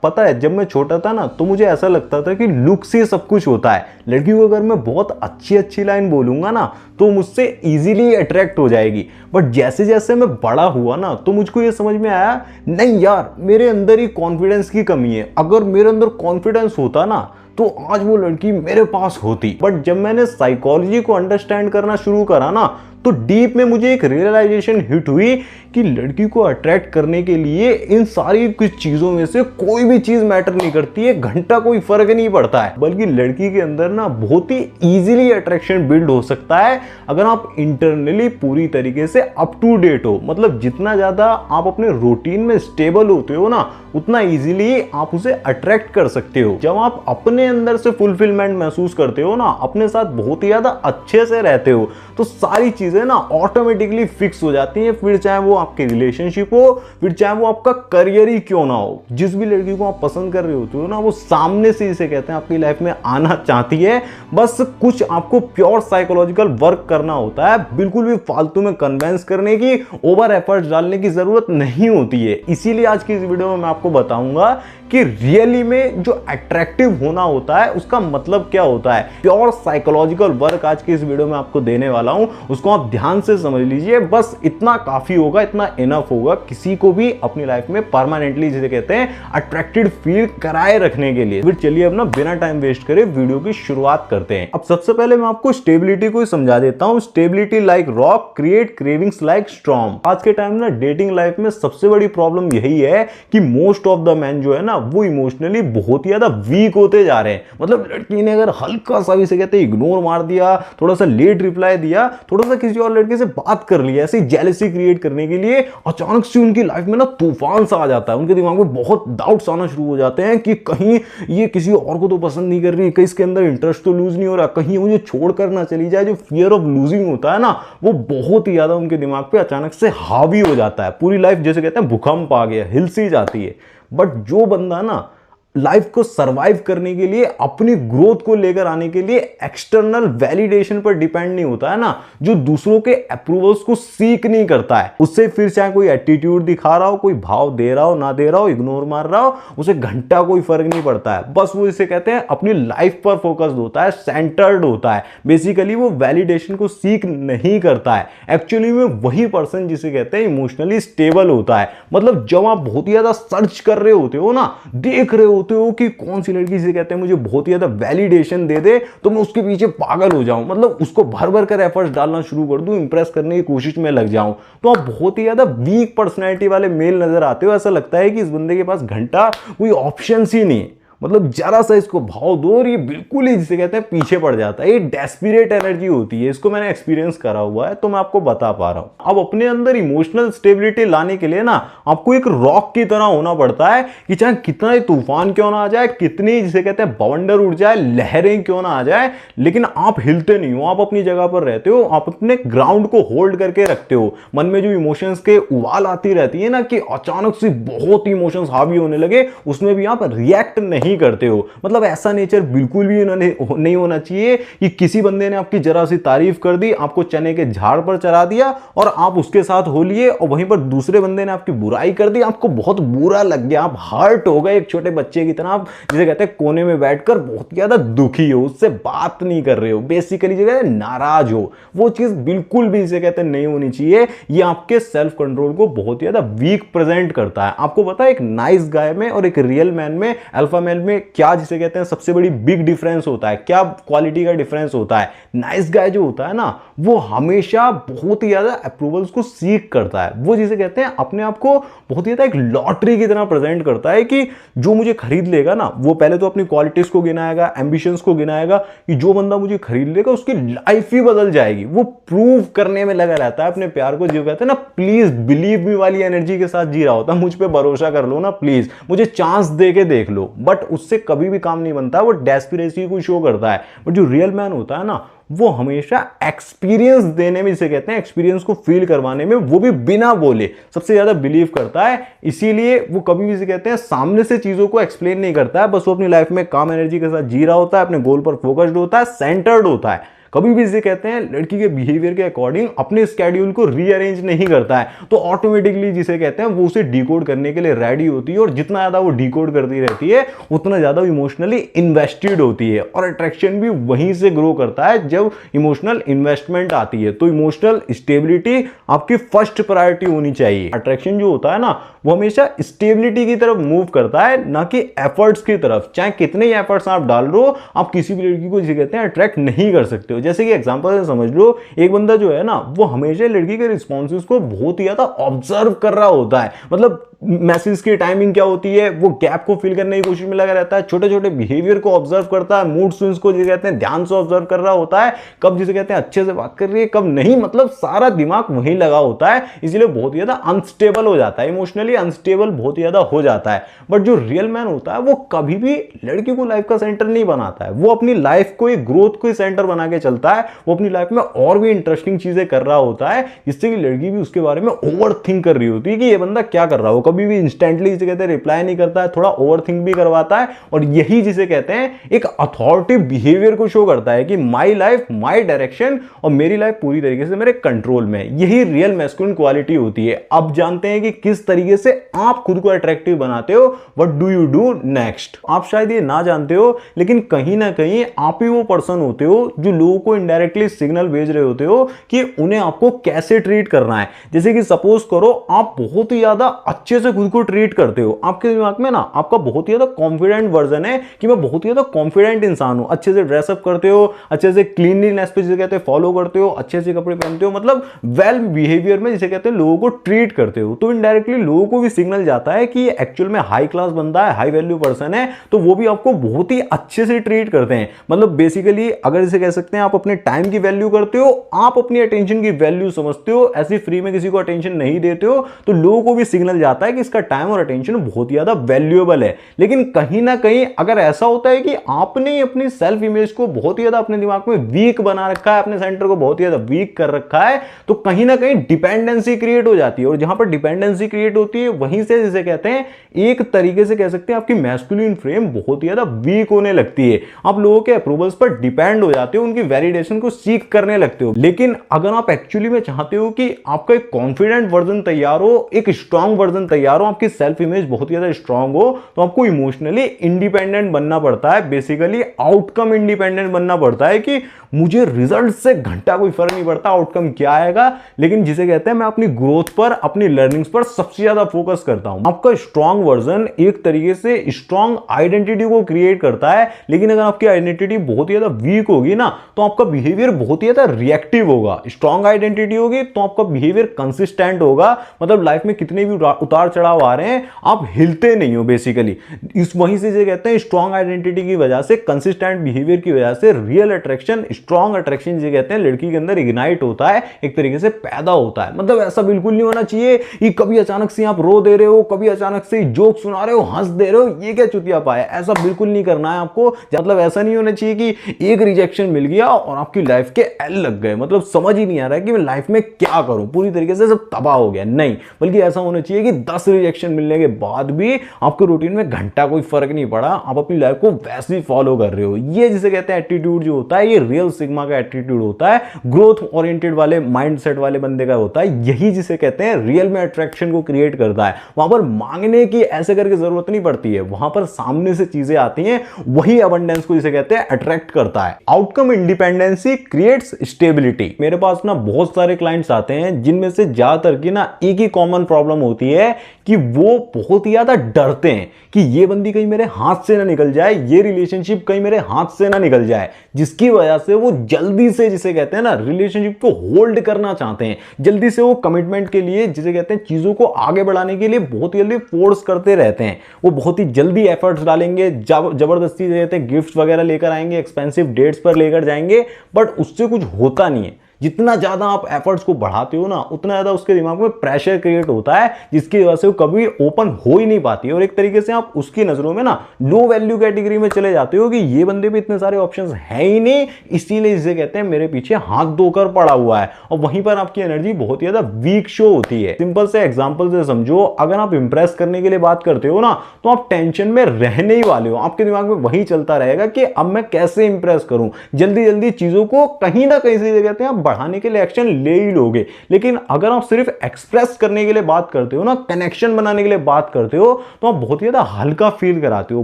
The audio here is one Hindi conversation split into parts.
पता है, जब मैं छोटा था ना तो मुझे ऐसा लगता था कि लुक से सब कुछ होता है। लड़की को अगर मैं बहुत अच्छी अच्छी लाइन बोलूंगा ना तो मुझसे इजीली अट्रैक्ट हो जाएगी। बट जैसे जैसे मैं बड़ा हुआ ना तो मुझको ये समझ में आया, नहीं यार, मेरे अंदर ही कॉन्फिडेंस की कमी है। अगर मेरे अंदर कॉन्फिडेंस होता ना तो आज वो लड़की मेरे पास होती। बट जब मैंने साइकोलॉजी को अंडरस्टैंड करना शुरू करा ना तो डीप में मुझे एक रियलाइजेशन हिट हुई कि लड़की को अट्रैक्ट करने के लिए इन सारी कुछ चीजों में से कोई भी चीज मैटर नहीं करती है, घंटा कोई फर्क नहीं पड़ता है। बल्कि लड़की के अंदर ना बहुत ही इजीली अट्रैक्शन बिल्ड हो सकता है अगर आप इंटरनली पूरी तरीके से अप टू डेट हो। मतलब जितना ज्यादा आप अपने रूटीन में स्टेबल होते हो ना उतना इजीली आप उसे अट्रैक्ट कर सकते हो। जब आप अपने अंदर से फुलफिलमेंट महसूस करते हो ना, अपने साथ बहुत ही ज्यादा अच्छे से रहते हो, तो सारी चीजें ना ऑटोमेटिकली फिक्स हो जाती हैं। फिर चाहे वो आपके रिलेशनशिप हो, फिर चाहे वो आपका करियर ही क्यों ना हो। जिस भी लड़की को आप पसंद कर रहे होते हो ना वो सामने से इसे कहते हैं आपकी लाइफ में आना चाहती है। बस कुछ आपको प्योर साइकोलॉजिकल वर्क करना होता है। बिल्कुल भी फालतू में कन्वेंस करने की, ओवर एफर्ट्स डालने की जरूरत नहीं होती है। इसीलिए आज की इस वीडियो में मैं आपको बताऊंगा कि रियली में जो अट्रैक्टिव होना होता है उसका मतलब क्या होता है। प्योर साइकोलॉजिकल वर्क आज की इस वीडियो में आपको देने वाला हूं, उसको आप ध्यान से समझ लीजिए। बस इतना काफी होगा, इतना इनफ होगा किसी को भी अपनी लाइफ में परमानेंटली, जिसे कहते हैं अट्रैक्टेड फील कराए रखने के लिए। फिर चलिए अब ना बिना टाइम वेस्ट करे वीडियो की शुरुआत करते हैं। अब सबसे पहले मैं आपको स्टेबिलिटी को समझा देता हूं। Stability like rock, create cravings like storm. आज के टाइम ना डेटिंग लाइफ में सबसे बड़ी प्रॉब्लम यही है कि मोस्ट ऑफ द मैन जो है ना वो इमोशनली बहुत ही ज्यादा वीक होते जा रहे हैं। मतलब लड़की ने अगर हल्का सा भी से कहते हैं इग्नोर मार दिया, थोड़ा सा लेट रिप्लाई दिया, थोड़ा सा किसी और लड़के से बात कर लिया, ऐसे जेलसी क्रिएट करने के लिए अचानक से उनकी लाइफ में ना तूफान सा आ जाता है। उनके दिमाग में बहुत डाउट्स आना शुरू हो जाते हैं कि कहीं ये किसी और को तो पसंद नहीं कर रही, कहीं इसके अंदर इंटरेस्ट तो लूज नहीं हो रहा, कहीं मुझे छोड़कर ना चली जाए। जो फियर ऑफ लूजिंग होता है ना वो बहुत ही ज्यादा उनके दिमाग पे अचानक से हावी हो जाता है। पूरी लाइफ जैसे कहते हैं भूकंप आ गया, हिल सी जाती है। बट जो बंदा ना लाइफ को सरवाइव करने के लिए, अपनी ग्रोथ को लेकर आने के लिए एक्सटर्नल वैलिडेशन पर डिपेंड नहीं होता है ना, जो दूसरों के अप्रूवल्स को सीक नहीं करता है, उससे फिर चाहे कोई एटीट्यूड दिखा रहा हो, कोई भाव दे रहा हो ना दे रहा हो, इग्नोर मार रहा हो, उसे घंटा कोई फर्क नहीं पड़ता है। बस वो इसे कहते हैं अपनी लाइफ पर फोकस्ड होता है, सेंटर्ड होता है। बेसिकली वो वैलिडेशन को सीक नहीं करता है। एक्चुअली में वही पर्सन जिसे कहते हैं इमोशनली स्टेबल होता है। मतलब जब आप बहुत ही ज्यादा सर्च कर रहे होते हो ना, देख रहे हो कि कौन सी लड़की से कहते हैं मुझे बहुत ही ज्यादा वैलिडेशन दे दे तो मैं उसके पीछे पागल हो जाऊं, मतलब उसको भर भर कर एफर्ट्स डालना शुरू कर दूं, इंप्रेस करने की कोशिश में लग जाऊं, तो आप बहुत ही ज्यादा वीक पर्सनैलिटी वाले मेल नजर आते हो। ऐसा लगता है कि इस बंदे के पास घंटा कोई ऑप्शन ही नहीं है। मतलब जरा सा इसको भाव दो और ये बिल्कुल ही जिसे कहते हैं पीछे पड़ जाता है। ये डेस्परेट एनर्जी होती है, इसको मैंने एक्सपीरियंस करा हुआ है तो मैं आपको बता पा रहा हूं। अब अपने अंदर इमोशनल स्टेबिलिटी लाने के लिए ना आपको एक रॉक की तरह होना पड़ता है कि चाहे कितना ही तूफान क्यों ना आ जाए, कितनी जिसे कहते हैं बवंडर उड़ जाए, लहरें क्यों ना आ जाए, लेकिन आप हिलते नहीं हो, आप अपनी जगह पर रहते हो, आप अपने ग्राउंड को होल्ड करके रखते हो। मन में जो इमोशंस के उबाल आती रहती है ना कि अचानक से बहुत इमोशंस हावी होने लगे, उसमें भी आप रिएक्ट नहीं करते हो। मतलब ऐसा नेचर बिल्कुल भी नहीं होना चाहिए कि किसी बंदे ने आपकी जरा सी तारीफ कर दी, आपको चने के झाड़ पर चढ़ा दिया और आप उसके साथ हो लिए, और वहीं पर दूसरे बंदे ने आपकी बुराई कर दी, आपको बहुत बुरा लग गया, आप हर्ट हो गए एक छोटे बच्चे की तरह। आप जिसे कहते हैं कोने में बैठकर बहुत ज्यादा दुखी हो, उससे बात नहीं कर रहे हो, बेसिकली जो है नाराज हो। वो चीज बिल्कुल भी जिसे कहते हैं नहीं होनी चाहिए। ये आपके सेल्फ कंट्रोल को बहुत ज्यादा वीक प्रेजेंट करता है। आपको पता है एक नाइस गाय में और एक रियल मैन में, अल्फा मेल में क्या जिसे कहते हैं सबसे बड़ी बिग डिफरेंस होता है, क्या क्वालिटी का डिफरेंस होता है। नाइस गाय जो होता है ना वो हमेशा बहुत ही ज्यादा अप्रूवल्स को सीख करता है। वो जिसे कहते हैं अपने आप को बहुत ही ज्यादा एक लॉटरी की तरह प्रेजेंट करता है कि जो मुझे खरीद लेगा ना, वो पहले तो अपनी क्वालिटीज को गिनाएगा, एम्बिशंस को गिनाएगा कि जो बंदा मुझे खरीद लेगा उसकी लाइफ ही बदल जाएगी। वो प्रूव करने में लगा रहता है अपने प्यार को, जो कहते हैं ना प्लीज बिलीव मी वाली एनर्जी के साथ जी रहा होता है। मुझ पे भरोसा कर लो ना प्लीज, मुझे चांस दे के देख लो। बट उससे कभी भी काम नहीं बनता, वो डेस्परेसी को शो करता है। बट जो रियल मैन होता है ना वो हमेशा एक्सपीरियंस देने में, इसे कहते हैं एक्सपीरियंस को फील करवाने में, वो भी बिना बोले सबसे ज्यादा बिलीव करता है। इसीलिए वो कभी भी इसे कहते हैं सामने से चीजों को एक्सप्लेन नहीं करता है, बस वो अपनी लाइफ में काम एनर्जी के साथ जी रहा होता है, अपने गोल पर फोकस्ड होता है, सेंटर्ड होता है। कभी भी जिसे कहते हैं लड़की के बिहेवियर के अकॉर्डिंग अपने स्केड्यूल को रीअरेंज नहीं करता है, तो ऑटोमेटिकली जिसे कहते हैं वो उसे डिकोड करने के लिए रेडी होती है, और जितना ज्यादा वो डिकोड करती रहती है उतना ज्यादा इमोशनली इन्वेस्टेड होती है, और अट्रैक्शन भी वहीं से ग्रो करता है जब इमोशनल इन्वेस्टमेंट आती है। तो इमोशनल स्टेबिलिटी आपकी फर्स्ट प्रायोरिटी होनी चाहिए। अट्रैक्शन जो होता है ना वो हमेशा स्टेबिलिटी की तरफ मूव करता है, ना कि एफर्ट्स की तरफ। चाहे कितने ही एफर्ट्स आप डाल रहे हो, आप किसी भी लड़की को जिसे कहते हैं अट्रैक्ट नहीं कर सकते हो। जैसे कि एग्जांपल से समझ लो, एक बंदा जो है ना वो हमेशा लड़की के रिस्पॉन्सेज को बहुत ही ज्यादा ऑब्जर्व कर रहा होता है, मतलब मैसेज की टाइमिंग क्या होती है वो गैप को फिल करने की कोशिश में लगा रहता है, छोटे छोटे बिहेवियर को ऑब्जर्व करता है, मूड स्विंग्स को जिसे कहते हैं ध्यान से ऑब्जर्व कर रहा होता है, कब जिसे कहते हैं अच्छे से बात कर रही है कब नहीं, मतलब सारा दिमाग वहीं लगा होता है, इसलिए बहुत ही ज्यादा अनस्टेबल हो जाता है, इमोशनली अनस्टेबल बहुत ही ज्यादा हो जाता है। बट जो रियल मैन होता है वो कभी भी लड़की को लाइफ का सेंटर नहीं बनाता है, वो अपनी लाइफ को एक ग्रोथ को सेंटर बना के चलता है, वो अपनी लाइफ में और भी इंटरेस्टिंग चीजें कर रहा होता है, जिससे कि लड़की भी उसके बारे में ओवर थिंक कर रही होती है कि ये बंदा क्या कर रहा हो, कभी भी इंस्टेंटली जिसे कहते हैं रिप्लाई नहीं करता है, थोड़ा ओवर थिंक भी करवाता है, और यही जिसे कहते हैं एक अथॉरिटी बिहेवियर को शो करता है कि माई लाइफ माई डायरेक्शन, और मेरी लाइफ पूरी तरीके से मेरे कंट्रोल में। यही रियल मैस्कुलिन क्वालिटी होती है। अब जानते हैं कि किस तरीके से आप खुद को अट्रैक्टिव बनाते हो, what do you do next. आप शायद ये ना जानते हो, लेकिन कहीं ना कहीं आप ही वो पर्सन होते हो जो लोगों को इनडायरेक्टली सिग्नल भेज रहे होते हो कि उन्हें आपको कैसे ट्रीट करना है। जैसे कि सपोज करो आप बहुत ही ज्यादा अच्छे से खुद को ट्रीट करते हो, आपके दिमाग में ना आपका बहुत ही ज्यादा कॉन्फिडेंट वर्जन है कि मैं बहुत ही ज्यादा कॉन्फिडेंट इंसान हूं, अच्छे से ड्रेसअप करते हो, अच्छे से क्लीनलीनेस पे जिसे कहते हैं फॉलो करते हो, अच्छे से कपड़े पहनते हो, मतलब वेल बिहेवियर में जिसे कहते हैं लोगों को ट्रीट करते हो, तो इनडायरेक्टली लोगों को भी सिग्नल जाता है कि ये एक्चुअल में हाई क्लास बंदा है, हाई वैल्यू पर्सन है, तो वो भी आपको बहुत ही अच्छे से ट्रीट करते हैं। मतलब बेसिकली अगर इसे कह सकते हैं आप अपने टाइम की वैल्यू करते हो, आप अपनी अटेंशन की वैल्यू समझते हो, ऐसी फ्री में किसी को अटेंशन नहीं देते हो, तो लोगों को भी सिग्नल जाता है कि इसका टाइम और अटेंशन बहुत ही ज्यादा वैल्यूएबल है। लेकिन कहीं ना कहीं अगर ऐसा होता है कि आपने अपनी सेल्फ इमेज को बहुत ही ज्यादा अपने दिमाग में वीक बना रखा है, अपने सेंटर को बहुत ही ज्यादा वीक कर रखा है, तो कहीं ना कहीं डिपेंडेंसी क्रिएट हो जाती है, और जहां पर डिपेंडेंसी क्रिएट होती है वहीं से जिसे कहते हैं एक तरीके से कह सकते हैं आपकी मैस्कुलिन फ्रेम बहुत ही ज्यादा वीक होने लगती है। आप लोगों के अप्रूवल्स पर डिपेंड हो जाते हो, उनकी वैलिडेशन को सीख करने लगते हो। लेकिन अगर आप एक्चुअली में चाहते हो कि आपका एक कॉन्फिडेंट वर्जन तैयार हो, एक स्ट्रांग वर्जन तैयार हो, आपकी सेल्फ इमेज बहुत ही ज्यादा स्ट्रांग हो, तो आपको इमोशनली इंडिपेंडेंट बनना पड़ता है, बेसिकली आउटकम इंडिपेंडेंट बनना पड़ता है कि मुझे रिजल्ट से घंटा कोई फर्क नहीं पड़ता आउटकम क्या आएगा, लेकिन जिसे कहते हैं मैं अपनी ग्रोथ पर, अपनी लर्निंग्स पर सबसे ज्यादा फोकस करता हूं। आपका स्ट्रांग वर्जन एक तरीके से स्ट्रांग आइडेंटिटी को क्रिएट करता है, लेकिन अगर आपकी आइडेंटिटी बहुत ही ज्यादा वीक होगी ना, तो आपका बिहेवियर बहुत ही ज्यादा रिएक्टिव होगा। स्ट्रांग आइडेंटिटी होगी तो आपका बिहेवियर कंसिस्टेंट होगा, मतलब लाइफ में कितने भी उतार चढ़ाव आ रहे हैं आप हिलते नहीं हो बेसिकली। इस वहीं से जो कहते हैं स्ट्रांग आइडेंटिटी की वजह से, कंसिस्टेंट बिहेवियर की वजह से रियल अट्रैक्शन, स्ट्रांग अट्रैक्शन जो कहते हैं लड़की के अंदर इग्नाइट होता है, एक तरीके से पैदा होता है। मतलब ऐसा बिल्कुल नहीं होना चाहिए कि कभी अचानक से आप रो दे रहे हो, कभी अचानक से जोक सुना रहे हो, हंस दे रहे हो, ये क्या चुतिया पाया, ऐसा बिल्कुल नहीं करना है आपको। मतलब ऐसा नहीं होना चाहिए कि एक रिजेक्शन मिल गया और आपकी लाइफ के एल लग गए, मतलब समझ ही नहीं आ रहा है कि मैं लाइफ में क्या करूं, पूरी तरीके से सब तबाह हो गया, नहीं। बल्कि ऐसा होना चाहिए कि 10 रिजेक्शन मिलने के बाद भी आपके रूटीन में घंटा कोई फर्क नहीं पड़ा, आप अपनी लाइफ को वैसे ही फॉलो कर रहे हो। ये जिसे कहते हैं एटीट्यूड जो होता है, ये रियल सिग्मा का एटीट्यूड होता है, ग्रोथ ओरिएंटेड वाले माइंडसेट वाले बंदे का होता है। यही जिसे कहते हैं रियल में अट्रैक्शन को क्रिएट करता है। वहां पर मांगने की ऐसे करके जरूरत नहीं पड़ती है, वहां पर सामने से चीजें आती हैं, वही अबंडेंस को जिसे कहते हैं अट्रैक्ट करता है। Outcome independency creates stability. मेरे पास ना बहुत सारे क्लाइंट्स आते हैं जिनमें से ज्यादातर की ना एक ही कॉमन प्रॉब्लम होती है कि वो बहुत ही ज्यादा डरते हैं कि ये बंदी कहीं मेरे हाथ से ना निकल जाए, ये रिलेशनशिप कहीं मेरे हाथ से ना निकल जाए, जिसकी वजह से वो जल्दी से जिसे कहते हैं ना रिलेशनशिप को होल्ड करना चाहते हैं, जल्दी से वो कमिटमेंट के लिए जिसे कहते हैं चीजों को आगे बढ़ाने के लिए बहुत ही जल्दी फोर्स करते रहते हैं। वो बहुत ही जल्दी एफर्ट्स डालेंगे, जबरदस्ती कहते हैं गिफ्ट वगैरह लेकर आएंगे, एक्सपेंसिव डेट्स पर लेकर जाएंगे, बट उससे कुछ होता नहीं है। जितना ज्यादा आप एफर्ट्स को बढ़ाते हो ना, उतना ज्यादा उसके दिमाग में प्रेशर क्रिएट होता है, जिसकी वजह से वो कभी ओपन हो ही नहीं पाती है। और एक तरीके से आप उसकी नजरों में ना लो वैल्यू कैटेगरी में चले जाते हो कि ये बंदे पे इतने सारे ऑप्शंस है ही नहीं, इसीलिए इसे कहते हैं मेरे पीछे हाथ धोकर पड़ा हुआ है। और वहीं पर आपकी एनर्जी बहुत ही ज्यादा वीक शो होती है। सिंपल से एग्जांपल से समझो, अगर आप इंप्रेस करने के लिए बात करते हो ना, तो आप टेंशन में रहने ही वाले हो। आपके दिमाग में वही चलता रहेगा कि अब मैं कैसे इंप्रेस करूं, जल्दी जल्दी चीजों को कहीं ना कहीं से कहते हैं आप बढ़ाने के लिए एक्शन ले ही लोगे। लेकिन अगर आप सिर्फ एक्सप्रेस करने के लिए बात करते हो ना, कनेक्शन बनाने के लिए बात करते हो, तो आप बहुत ही ज्यादा हल्का फील कराते हो,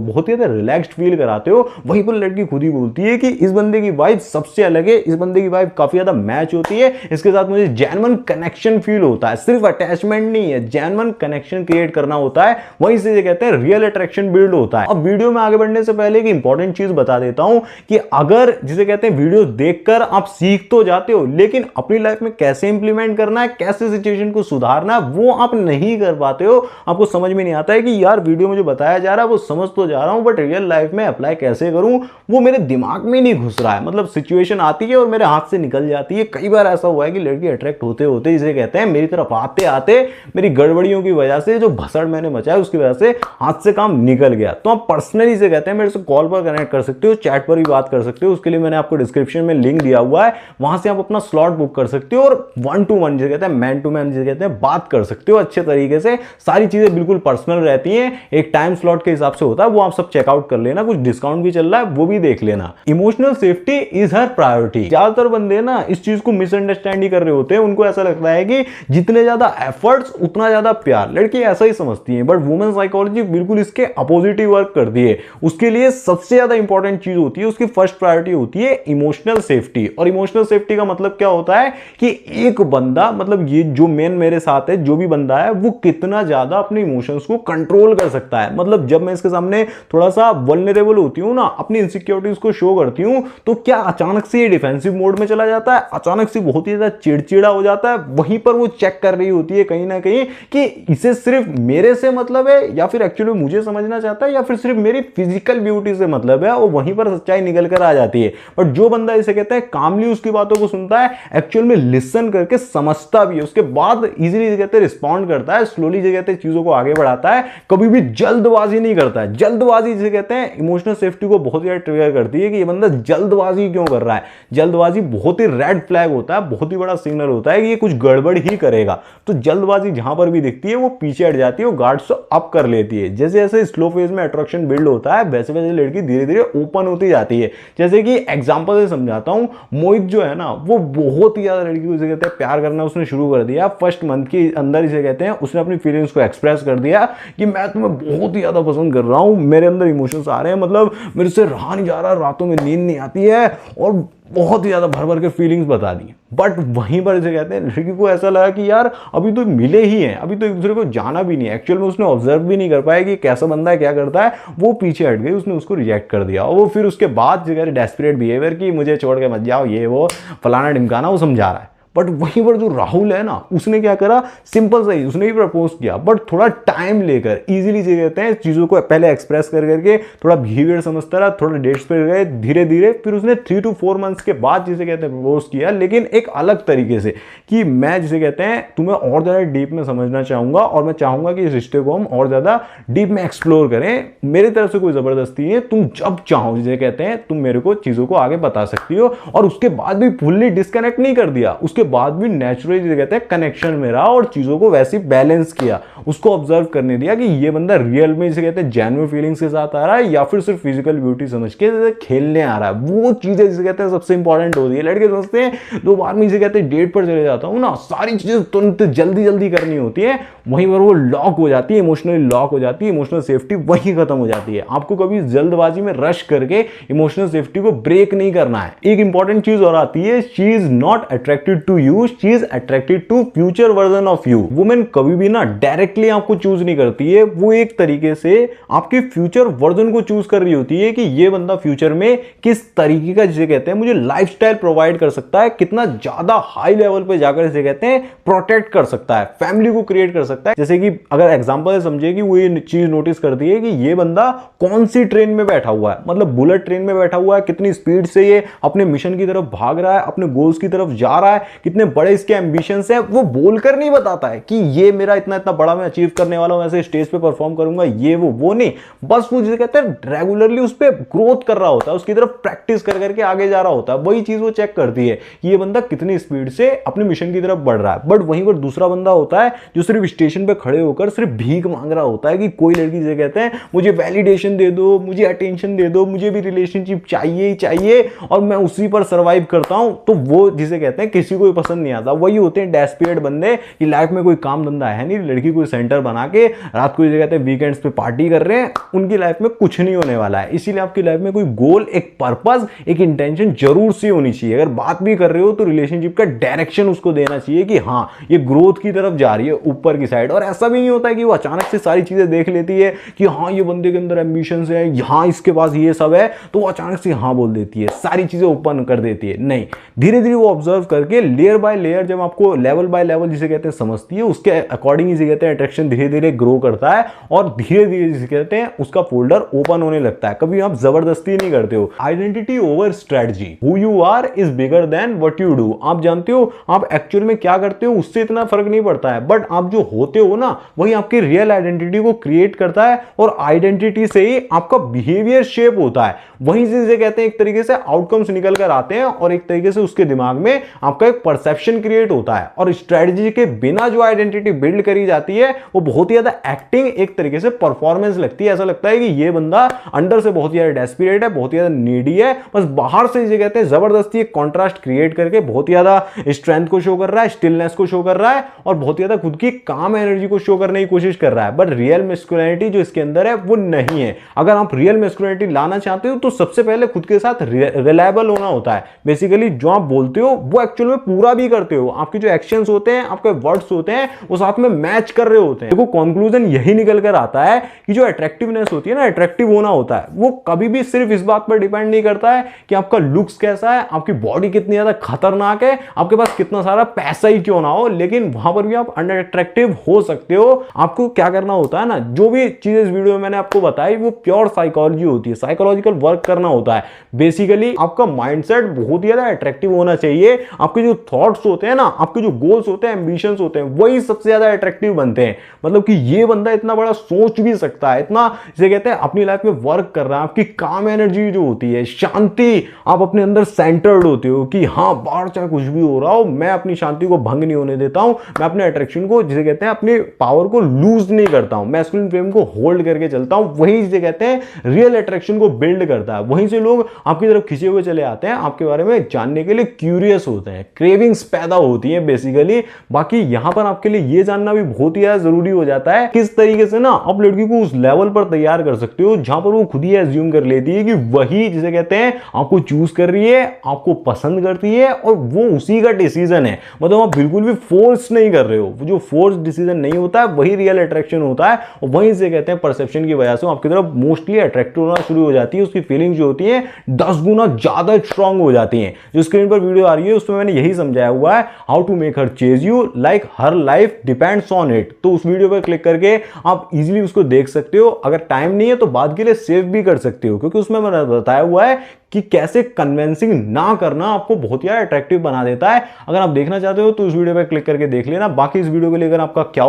बहुत ही ज्यादा रिलैक्स्ड फील कराते हो। वहीं पर लड़की खुद ही बोलती है कि इस बंदे की वाइब सबसे अलग है, इस बंदे की वाइब काफी ज्यादा मैच होती है, इसके साथ मुझे जेन्युइन कनेक्शन फील होता है। सिर्फ अटैचमेंट नहीं है, जेन्युइन कनेक्शन क्रिएट करना होता है, वहीं से ये कहते हैं रियल अट्रैक्शन बिल्ड होता है। अब वीडियो में आगे बढ़ने से पहले एक इंपॉर्टेंट चीज बता देता हूं कि अगर जिसे कहते हैं वीडियो देखकर आप सीख तो जाते हो, लेकिन अपनी लाइफ में कैसे इंप्लीमेंट करना है, कैसे सिचुएशन को सुधारना है, वो आप नहीं कर पाते हो। आपको समझ में नहीं आता है कि यार वीडियो में जो बताया जा रहा है वो समझ तो जा रहा हूं, बट रियल लाइफ में अप्लाई कैसे करूं वो मेरे दिमाग में नहीं घुस रहा है। मतलब सिचुएशन आती है और मेरे हाथ से निकल जाती है। कई बार ऐसा हुआ है कि लड़की अट्रैक्ट होते होते जिसे कहते हैं मेरी तरफ आते आते मेरी गड़बड़ियों की वजह से, जो भसड़ मैंने मचाया उसकी वजह से हाथ से काम निकल गया। तो आप पर्सनली से कहते हैं मेरे से कॉल पर कनेक्ट कर सकते हो, चैट पर भी बात कर सकते हो। उसके लिए मैंने आपको डिस्क्रिप्शन में लिंक दिया हुआ है, वहां से आप अपना स्लॉट बुक कर सकते हो और 1-to-1 जिसे कहते हैं मैन टू मैन जिसे कहते हैं बात कर सकते हो अच्छे तरीके से। सारी चीजें बिल्कुल पर्सनल रहती हैं, एक टाइम स्लॉट के हिसाब से होता है, वो आप सब चेकआउट कर लेना। कुछ डिस्काउंट भी चल रहा है, वो भी देख लेना। Emotional safety is her priority. ज्यादातर बंदे ना इस चीज को मिसअंडरस्टैंड ही कर रहे होते हैं। उनको ऐसा लगता है कि जितने ज्यादा एफर्ट्स उतना ज्यादा प्यार, लड़की ऐसा ही समझती है, बट वुमेन साइकोलॉजी बिल्कुल इसके अपोजिट ही वर्क करती है। उसके लिए सबसे ज्यादा इंपॉर्टेंट चीज होती है, उसकी फर्स्ट प्रायोरिटी होती है इमोशनल सेफ्टी। और इमोशनल सेफ्टी का मतलब क्या होता है कि एक बंदा, मतलब ये जो मेन मेरे साथ है जो भी बंदा है, वो कितना ज्यादा अपने इमोशंस को कंट्रोल कर सकता है। मतलब जब मैं इसके सामने थोड़ा सा वल्नरेबल होती हूँ ना, अपनी इनसिक्योरिटीज को शो करती हूँ, तो क्या अचानक से ये डिफेंसिव मोड में चला जाता है, अचानक से बहुत ही ज्यादा चिड़चिड़ा हो जाता है। वहीं पर वो चेक कर रही होती है कहीं ना कहीं कि इसे सिर्फ मेरे से मतलब है, या फिर एक्चुअली मुझे समझना चाहता है, या फिर सिर्फ मेरी फिजिकल ब्यूटी से मतलब है। और वहीं पर सच्चाई निकल कर आ जाती है। बट जो बंदा इसे कहते हैं कामली उसकी बातों को सुनता है, एक्चुअल में लिसन करके समझता भी है, उसके बाद इजीली कहते हैं रिस्पॉन्ड करता है, स्लोली जो कहते हैं चीजों को आगे बढ़ाता है, कभी भी जल्दबाजी नहीं करता है। जल्दबाजी जिसे कहते हैं इमोशनल सेफ्टी को बहुत ज्यादा ट्रिगर करती है कि ये बंदा जल्दबाजी क्यों कर रहा है। जल्दबाजी बहुत ही रेड फ्लैग होता है, बहुत ही बड़ा सिग्नल होता है कि ये कुछ गड़बड़ ही करेगा। तो जल्दबाजी जहां पर भी दिखती है वो पीछे हट जाती है, वो गार्ड्स को अप कर लेती है। जैसे जैसे स्लो फेज में अट्रैक्शन बिल्ड होता है, वैसे वैसे लड़की धीरे धीरे ओपन होती जाती है। जैसे कि एग्जांपल से समझाता हूं, मोहित जो है ना, वो बहुत ही ज्यादा लड़की को इसे कहते हैं प्यार करना उसने शुरू कर दिया। फर्स्ट मंथ के अंदर इसे कहते हैं उसने अपनी फीलिंग्स को एक्सप्रेस कर दिया कि मैं तुम्हें बहुत ही ज्यादा पसंद कर रहा हूं, मेरे अंदर इमोशंस आ रहे हैं, मतलब मेरे से रहा नहीं जा रहा, रातों में नींद नहीं आती है, और बहुत ही ज्यादा भर भर के फीलिंग्स बता दी। बट वहीं पर इसे कहते हैं लड़की को ऐसा लगा कि यार अभी तो मिले ही हैं, अभी तो एक दूसरे को जाना भी नहीं है, एक्चुअल में उसने ऑब्जर्व भी नहीं कर पाया कि कैसा बंदा है, क्या करता है। वो पीछे हट गई, उसने उसको रिजेक्ट कर दिया। और वो फिर उसके बाद जो डेस्परेट बिहेवियर कि मुझे छोड़ के मत जाओ, ये वो फलाना ढिमकाना, वो समझा रहा है। बट वहीं पर जो राहुल है ना, उसने क्या करा, सिंपल सही उसने भी प्रपोज किया, बट थोड़ा टाइम लेकर, इजीली जो कहते हैं चीजों को पहले एक्सप्रेस कर करके थोड़ा बिहेवियर समझता रहा, थोड़ा डेट्स पे गए धीरे धीरे, फिर उसने 3 to 4 मंथ्स के बाद जिसे कहते हैं प्रपोज किया, लेकिन एक अलग तरीके से कि मैं जिसे कहते हैं तुम्हें और ज्यादा डीप में समझना चाहूंगा, और मैं चाहूंगा कि इस रिश्ते को हम और ज्यादा डीप में एक्सप्लोर करें। मेरी तरफ से कोई जबरदस्ती नहीं है, तुम जब चाहो जिसे कहते हैं तुम मेरे को चीजों को आगे बता सकती हो। और उसके बाद भी फुल्ली डिस्कनेक्ट नहीं कर दिया, उसके बाद भी नेचुरली जिसे कहते हैं कनेक्शन में रहा और चीजों को वैसे बैलेंस किया। उसको ऑब्जर्व करने दिया कि ये बंदा रियल में जिसे कहते हैं जेन्युइन फीलिंग्स के साथ आ रहा है, या फिर सिर्फ फिजिकल ब्यूटी समझ के जैसे खेलने आ रहा है। वो चीजें जिसे कहते हैं सबसे इंपॉर्टेंट होती है। लड़के सोचते हैं 2 बार में जिसे कहते हैं डेट पर चले जाता हूं ना, सारी चीजें तुरंत जल्दी जल्दी करनी होती है, वहीं पर वो लॉक हो जाती है, इमोशनली लॉक हो जाती है, इमोशनल सेफ्टी वहीं खत्म हो जाती है। आपको कभी जल्दबाजी में रश करके इमोशनल सेफ्टी को ब्रेक नहीं करना है। एक इंपॉर्टेंट चीज और आती है, she is not attracted to you, she is attracted to future version of you. Women कभी भी ना डायरेक्टली आपको चूज नहीं करती है, वो एक तरीके से आपके फ्यूचर वर्जन को चूज कर रही होती है कि ये बंदा फ्यूचर में किस तरीके का, जिसे कहते हैं मुझे लाइफस्टाइल प्रोवाइड कर सकता है, कितना ज्यादा हाई लेवल पे जाकर जिसे कहते हैं प्रोटेक्ट कर सकता है, फैमिली को क्रिएट कर सकता है। जैसे कि अगर एग्जांपल समझे कि वो ये चीज नोटिस करती है कि ये बंदा कौन सी ट्रेन में बैठा हुआ है, मतलब बुलेट ट्रेन में बैठा हुआ है, कितनी स्पीड से ये अपने मिशन की तरफ भाग रहा है, अपने गोल्स की तरफ जा रहा है, कितने बड़े इसके एम्बिशंस हैं, वो बोलकर नहीं बताता है कि ये मेरा इतना इतना बड़ा मैं अचीव करने वाला हूं, ऐसे स्टेज पे परफॉर्म करूंगा, ये वो नहीं, बस वो जिसे कहते हैं रेगुलरली उस पर ग्रोथ कर रहा होता है, उसकी तरफ प्रैक्टिस कर करके आगे जा रहा होता है। वही चीज वो चेक करती है कि ये बंदा कितनी स्पीड से अपने मिशन की तरफ बढ़ रहा है। बट वहीं पर दूसरा बंदा होता है जो सिर्फ स्टेशन पे खड़े होकर सिर्फ भीख मांग रहा होता है कि कोई लड़की जिसे कहते हैं मुझे वैलिडेशन दे दो, मुझे अटेंशन दे दो, मुझे भी रिलेशनशिप चाहिए ही चाहिए और मैं उसी पर सर्वाइव करता हूं। तो वो जिसे कहते हैं किसी को पसंद नहीं आता। वही होते हैं डेस्परेट बंदे कि लाइफ में कोई काम धंधा है नहीं, लड़की को सेंटर बना के रात को जिसे कहते हैं वीकेंड्स पे पार्टी कर रहे हैं, उनकी लाइफ में कुछ नहीं होने वाला है। इसीलिए आपकी लाइफ में कोई गोल, एक पर्पस, एक इंटेंशन जरूर सी होनी चाहिए। अगर बात भी कर रहे हो तो रिलेशनशिप का डायरेक्शन उसको देना चाहिए कि हाँ ये ग्रोथ की तरफ जा रही है, ऊपर की साइड। और ऐसा भी नहीं होता है कि वो अचानक से सारी चीजें देख लेती है कि हाँ ये बंदे के अंदर एम्बिशंस है, यहाँ इसके पास ये सब है, तो वो अचानक से हाँ बोल देती है, सारी चीजें ओपन कर देती है। नहीं, धीरे धीरे वो ऑब्जर्व करके लेयर बाय लेयर, जब आपको लेवल बाय लेवल जिसे कहते हैं समझती है, उसके अकॉर्डिंग जिसे कहते हैं अट्रैक्शन धीरे धीरे ग्रो करता है और धीरे धीरे जिसे कहते हैं उसका फोल्डर ओपन होने लगता है। कभी आप जबरदस्ती नहीं करते हो। Identity over strategy, who you are is bigger than what you do. आप जानते हो आप एक्चुअल में क्या करते हो उससे इतना फर्क नहीं पड़ता है, बट आप जो होते हो ना वही आपकी रियल आइडेंटिटी को क्रिएट करता है और आइडेंटिटी से ही आपका बिहेवियर शेप होता है। वहीं से जिसे कहते हैं एक तरीके से आउटकम्स निकल कर आते हैं और एक तरीके से उसके दिमाग में आपका एक परसेप्शन क्रिएट होता है। और स्ट्रेटजी के बिना जो आइडेंटिटी बिल्ड करी जाती है वो बहुत ही ज्यादा एक्टिंग, एक तरीके से परफॉर्मेंस लगती है। ऐसा लगता है कि ये बंदा अंदर से बहुत ही ज्यादा डेस्परेट है, बहुत ही ज्यादा नीडी है, बस बाहर से जिसे कहते हैं जबरदस्ती एक कॉन्ट्रास्ट क्रिएट करके बहुत ही ज्यादा स्ट्रेंथ को शो कर रहा है, स्टिलनेस को शो कर रहा है और बहुत ही ज्यादा खुद की काम एनर्जी को शो करने की कोशिश कर रहा है। बट रियल मैस्कुलिनिटी जो इसके अंदर है वो नहीं है। अगर आप रियल मैस्कुलिनिटी लाना चाहते हो तो सबसे पहले खुद के साथ रिलायबल होना होता है। बेसिकली जो आप बोलते हो वो एक्चुअल में पूरा भी करते हो, आपके जो एक्शंस होते हैं, आपके वर्ड्स होते हैं वो साथ में मैच कर रहे होते हैं। देखो कंक्लूजन यही निकल कर आता है कि जो अट्रैक्टिवनेस होती है ना, अट्रैक्टिव होना होता है, वो कभी भी सिर्फ इस बात पर डिपेंड नहीं करता है कि आपका लुक्स कैसा है, आपकी बॉडी कितनी ज्यादा खतरनाक है, आपके पास कितना सारा पैसा ही क्यों ना हो, लेकिन वहां पर भी आप अनअट्रैक्टिव हो सकते हो। आपको क्या करना होता है ना, जो भी चीजें इस वीडियो में मैंने आपको बताई वो प्योर साइकोलॉजी होती है, साइकोलॉजिकल वर्क करना होता है। बेसिकली आपका माइंडसेट बहुत ही ज्यादा अट्रैक्टिव होना चाहिए। आपके जो थॉट्स होते हैं ना, आपके जो गोल्स होते हैं, एम्बिशंस होते हैं, वही सबसे ज्यादा अट्रैक्टिव बनते हैं। मतलब कि ये बंदा इतना बड़ा सोच भी सकता है, इतना जिसे कहते हैं अपनी लाइफ में वर्क कर रहा है, आपकी काम एनर्जी जो होती है, शांति, आप अपने अंदर सेंटर्ड होते हो कि हाँ बाहर चाहे कुछ भी हो रहा हो मैं अपनी शांति को भंग नहीं होने देता हूं, मैं अपने अट्रैक्शन को जिसे कहते हैं अपनी पावर को लूज नहीं करता हूं, मैस्कुलिन फ्लेम को होल्ड करके चलता हूं। वही जिसे कहते हैं रियल अट्रैक्शन को बिल्ड करता है। वहीं से लोग आपकी तरफ खिंचे हुए चले आते हैं, आपके बारे में जानने के लिए क्यूरियस होते हैं, क्रेविंग्स पैदा होती है बेसिकली। बाकी यहां पर आपके लिए ये जानना भी बहुत ही ज्यादा जरूरी हो जाता है किस तरीके से ना आप लड़की को उस लेवल पर तैयार कर सकते हो जहां पर वो खुद ही एज्यूम कर लेती है कि वही जिसे कहते हैं आपको चूज कर रही है, आपको पसंद करती है और वो उसी का डिसीजन है। मतलब आप बिल्कुल भी फोर्स नहीं कर रहे हो। जो फोर्स डिसीजन नहीं होता है वही रियल अट्रैक्शन होता है और वहीं से कहते हैं परसेप्शन की वजह से आपकी तरफ मोस्टली अट्रैक्टिव होना शुरू हो जाती है। उसकी फीलिंग जो होती है 10 गुना ज्यादा स्ट्रांग हो जाती है। जो स्क्रीन पर वीडियो आ रही है उसमें मैंने यही समझाया हुआ है, how to make her chase you like her life depends on it. तो उस वीडियो पर क्लिक करके आप इजीली उसको देख सकते हो। अगर टाइम नहीं है तो बाद के लिए सेव भी कर सकते हो, क्योंकि उसमें मैंने बताया हुआ है कि कैसे कन्विंसिंग ना करना आपको बहुत ही अट्रैक्टिव बना देता है। अगर आप देखना चाहते हो तो इस वीडियो पर क्लिक करके देख लेना। बाकी इस वीडियो को लेकर आपका क्या